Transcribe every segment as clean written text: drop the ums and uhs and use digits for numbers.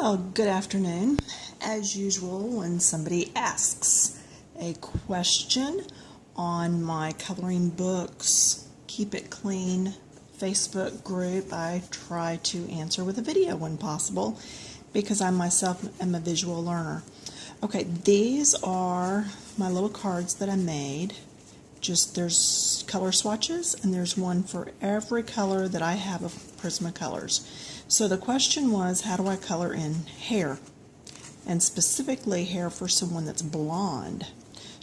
Well, good afternoon. As usual, when somebody asks a question on my Coloring Books Keep It Clean Facebook group, I try to answer with a video when possible because I myself am a visual learner. Okay, these are my little cards that I made. There's color swatches, and there's one for every color that I have of Prismacolors. So the question was, how do I color in hair? And specifically hair for someone that's blonde.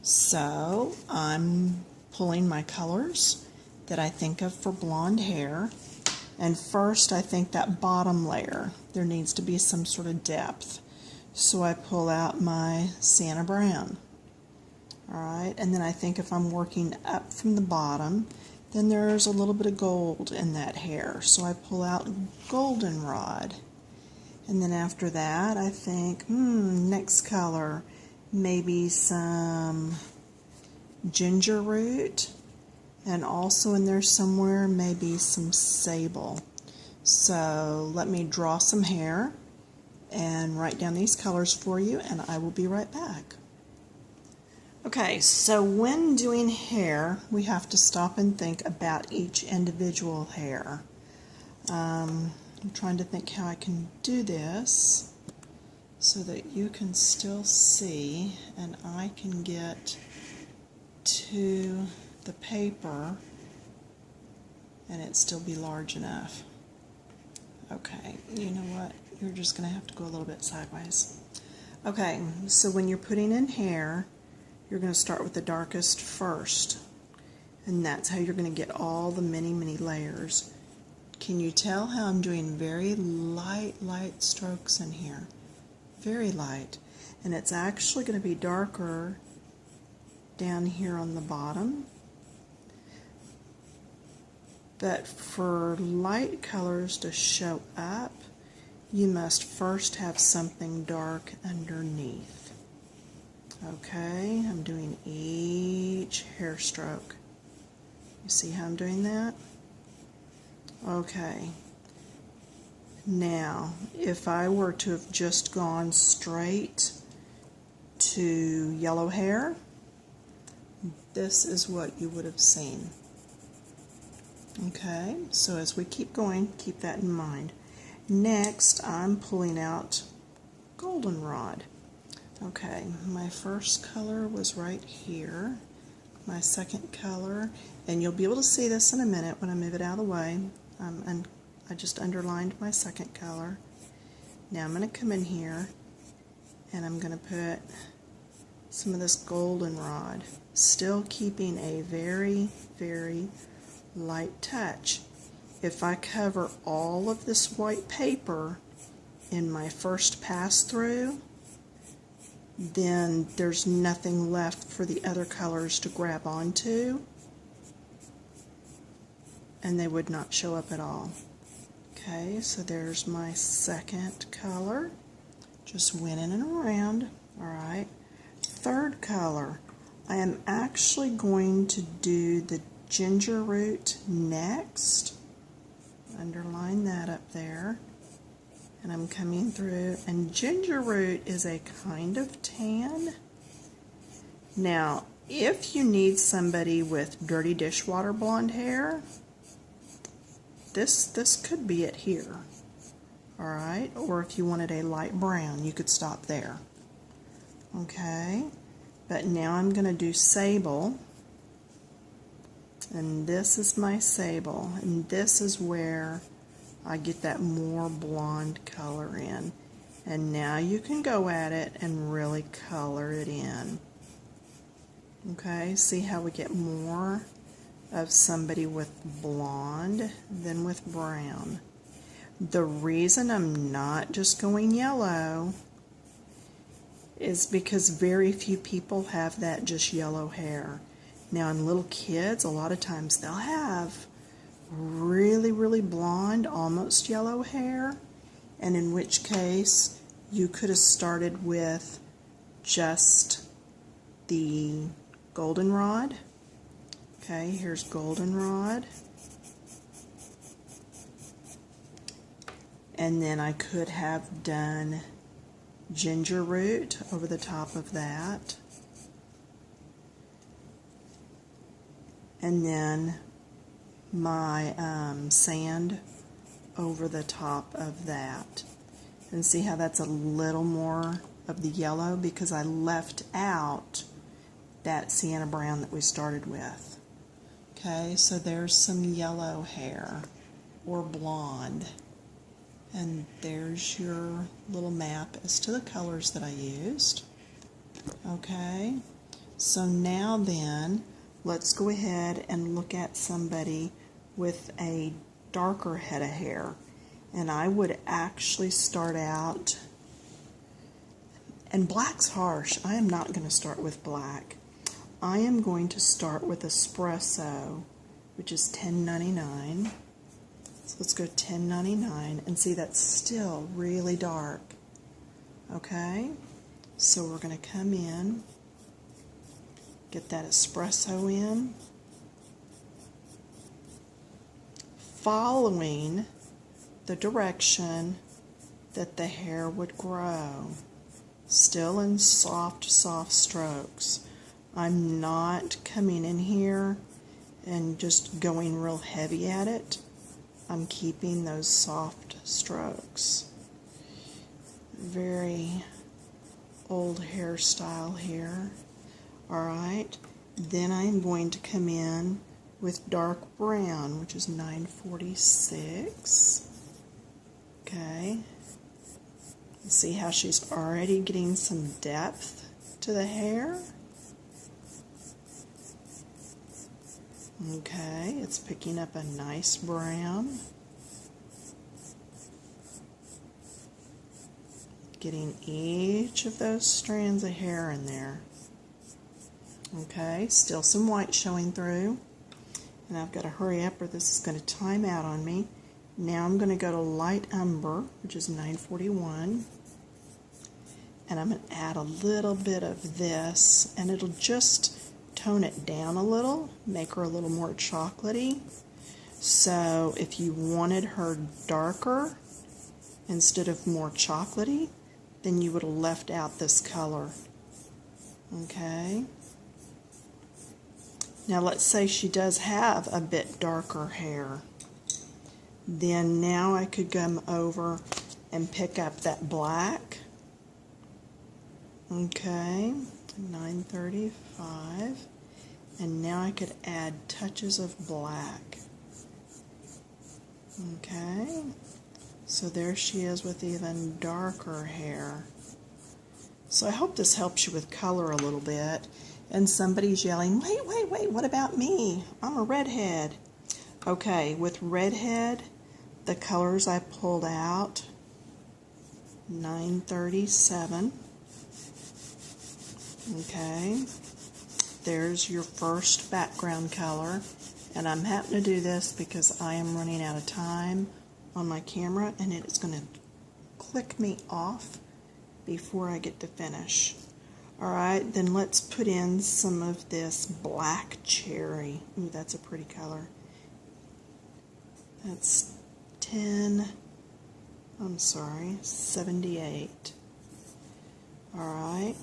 So I'm pulling my colors that I think of for blonde hair. And first I think that bottom layer, there needs to be some sort of depth. So I pull out my Sienna Brown. Alright, and then I think if I'm working up from the bottom, then there's a little bit of gold in that hair. So I pull out Goldenrod. And then after that, I think, next color, maybe some ginger root. And also in there somewhere, maybe some sable. So let me draw some hair and write down these colors for you, and I will be right back. Okay, so when doing hair, we have to stop and think about each individual hair. I'm trying to think how I can do this so that you can still see and I can get to the paper and it still be large enough. Okay, you know what? You're just going to have to go a little bit sideways. Okay, so when you're putting in hair, you're going to start with the darkest first, and that's how you're going to get all the many layers. Can you tell how I'm doing very light strokes in here? Very light. And it's actually going to be darker down here on the bottom. But for light colors to show up, you must first have something dark underneath. Okay, I'm doing each hair stroke. You see how I'm doing that? Okay. Now, if I were to have just gone straight to yellow hair, this is what you would have seen. Okay, so as we keep going, keep that in mind. Next, I'm pulling out Goldenrod. Okay, my first color was right here. My second color, and you'll be able to see this in a minute when I move it out of the way. And I just underlined my second color. Now I'm going to come in here and I'm going to put some of this Goldenrod, still keeping a very light touch. If I cover all of this white paper in my first pass through, then there's nothing left for the other colors to grab onto, and they would not show up at all. Okay, so there's my second color. Just went in and around. Alright, third color. I am actually going to do the ginger root next. Underline that up there. And I'm coming through, and ginger root is a kind of tan. Now, if you need somebody with dirty dishwater blonde hair, this could be it here. Alright, or if you wanted a light brown, you could stop there. Okay, but now I'm going to do sable, and this is my sable, and this is where I get that more blonde color in. And now you can go at it and really color it in. Okay, see how we get more of somebody with blonde than with brown. The reason I'm not just going yellow is because very few people have that just yellow hair. Now in little kids, a lot of times they'll have really blonde, almost yellow hair, and in which case you could have started with just the Goldenrod. Okay, here's Goldenrod, And then I could have done ginger root over the top of that. And then my sand over the top of that. And see how that's a little more of the yellow because I left out that sienna brown that we started with. Okay, so there's some yellow hair or blonde. And there's your little map as to the colors that I used. Okay, so now then, let's go ahead and look at somebody with a darker head of hair. And I would actually start out, and black's harsh. I am not going to start with black. I am going to start with espresso, which is $10.99. So let's go $10.99 and see that's still really dark. Okay, so we're going to come in, get that espresso in, following the direction that the hair would grow, still in soft strokes. I'm not coming in here and just going real heavy at it. I'm keeping those soft strokes. Very old hairstyle here. Alright, then I'm going to come in with dark brown, which is $9.46. Okay, see how she's already getting some depth to the hair? Okay, it's picking up a nice brown. Getting each of those strands of hair in there. Okay, still some white showing through. And I've got to hurry up or this is going to time out on me. Now I'm going to go to light umber, which is $9.41. And I'm going to add a little bit of this, and it'll just tone it down a little, make her a little more chocolatey. So if you wanted her darker instead of more chocolatey, then you would have left out this color. Okay. Now let's say she does have a bit darker hair. Then now I could come over and pick up that black. Okay, $9.35. And now I could add touches of black. Okay, so there she is with even darker hair. So I hope this helps you with color a little bit. And somebody's yelling, wait, what about me? I'm a redhead. Okay, with redhead, the colors I pulled out, $9.37. Okay, there's your first background color. And I'm having to do this because I am running out of time on my camera and it is going to click me off before I get to finish. Alright, then let's put in some of this black cherry. Ooh, that's a pretty color. That's 78. Alright,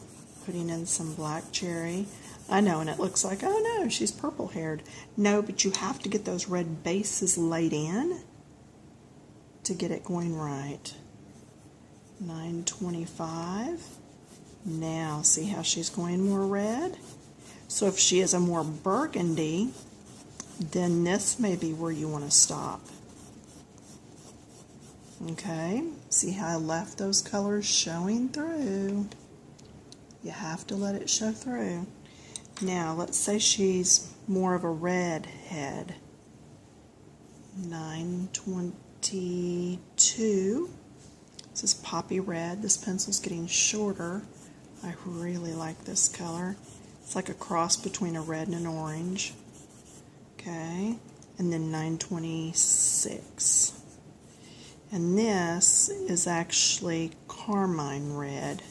putting in some black cherry. I know, and it looks like, oh no, she's purple haired. No, but you have to get those red bases laid in to get it going right. $9.25. Now, see how she's going more red? So if she is a more burgundy, then this may be where you want to stop. Okay, see how I left those colors showing through? You have to let it show through. Now, let's say she's more of a red head. $9.22. This is poppy red. This pencil's getting shorter. I really like this color. It's like a cross between a red and an orange. Okay, and then $9.26. And this is actually carmine red.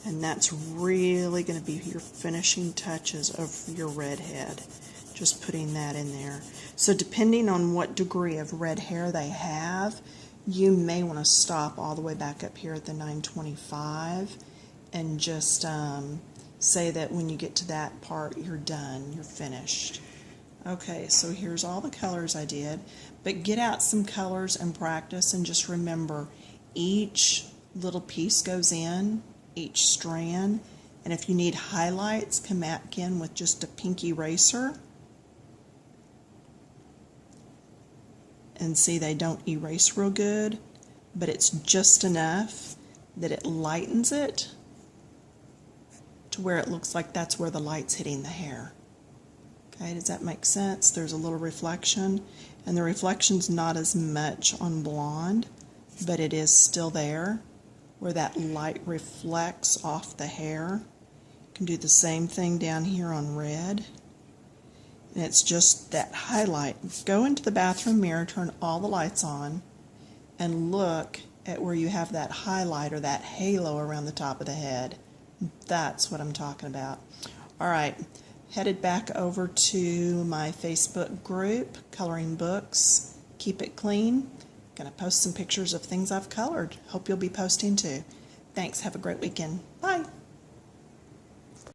And that's really going to be your finishing touches of your red head. Just putting that in there. So depending on what degree of red hair they have, you may want to stop all the way back up here at the 925 and just say that when you get to that part, you're done, you're finished. Okay, so here's all the colors I did, but get out some colors and practice, and just remember each little piece goes in, each strand, and if you need highlights, come back in with just a pink eraser. And see, they don't erase real good, but it's just enough that it lightens it to where it looks like that's where the light's hitting the hair. Okay, does that make sense? There's a little reflection, and the reflection's not as much on blonde, but it is still there where that light reflects off the hair. You can do the same thing down here on red. And it's just that highlight. Go into the bathroom mirror, turn all the lights on, and look at where you have that highlight or that halo around the top of the head. That's what I'm talking about. All right, headed back over to my Facebook group, Coloring Books. Keep it clean. Gonna post some pictures of things I've colored. Hope you'll be posting too. Thanks. Have a great weekend. Bye.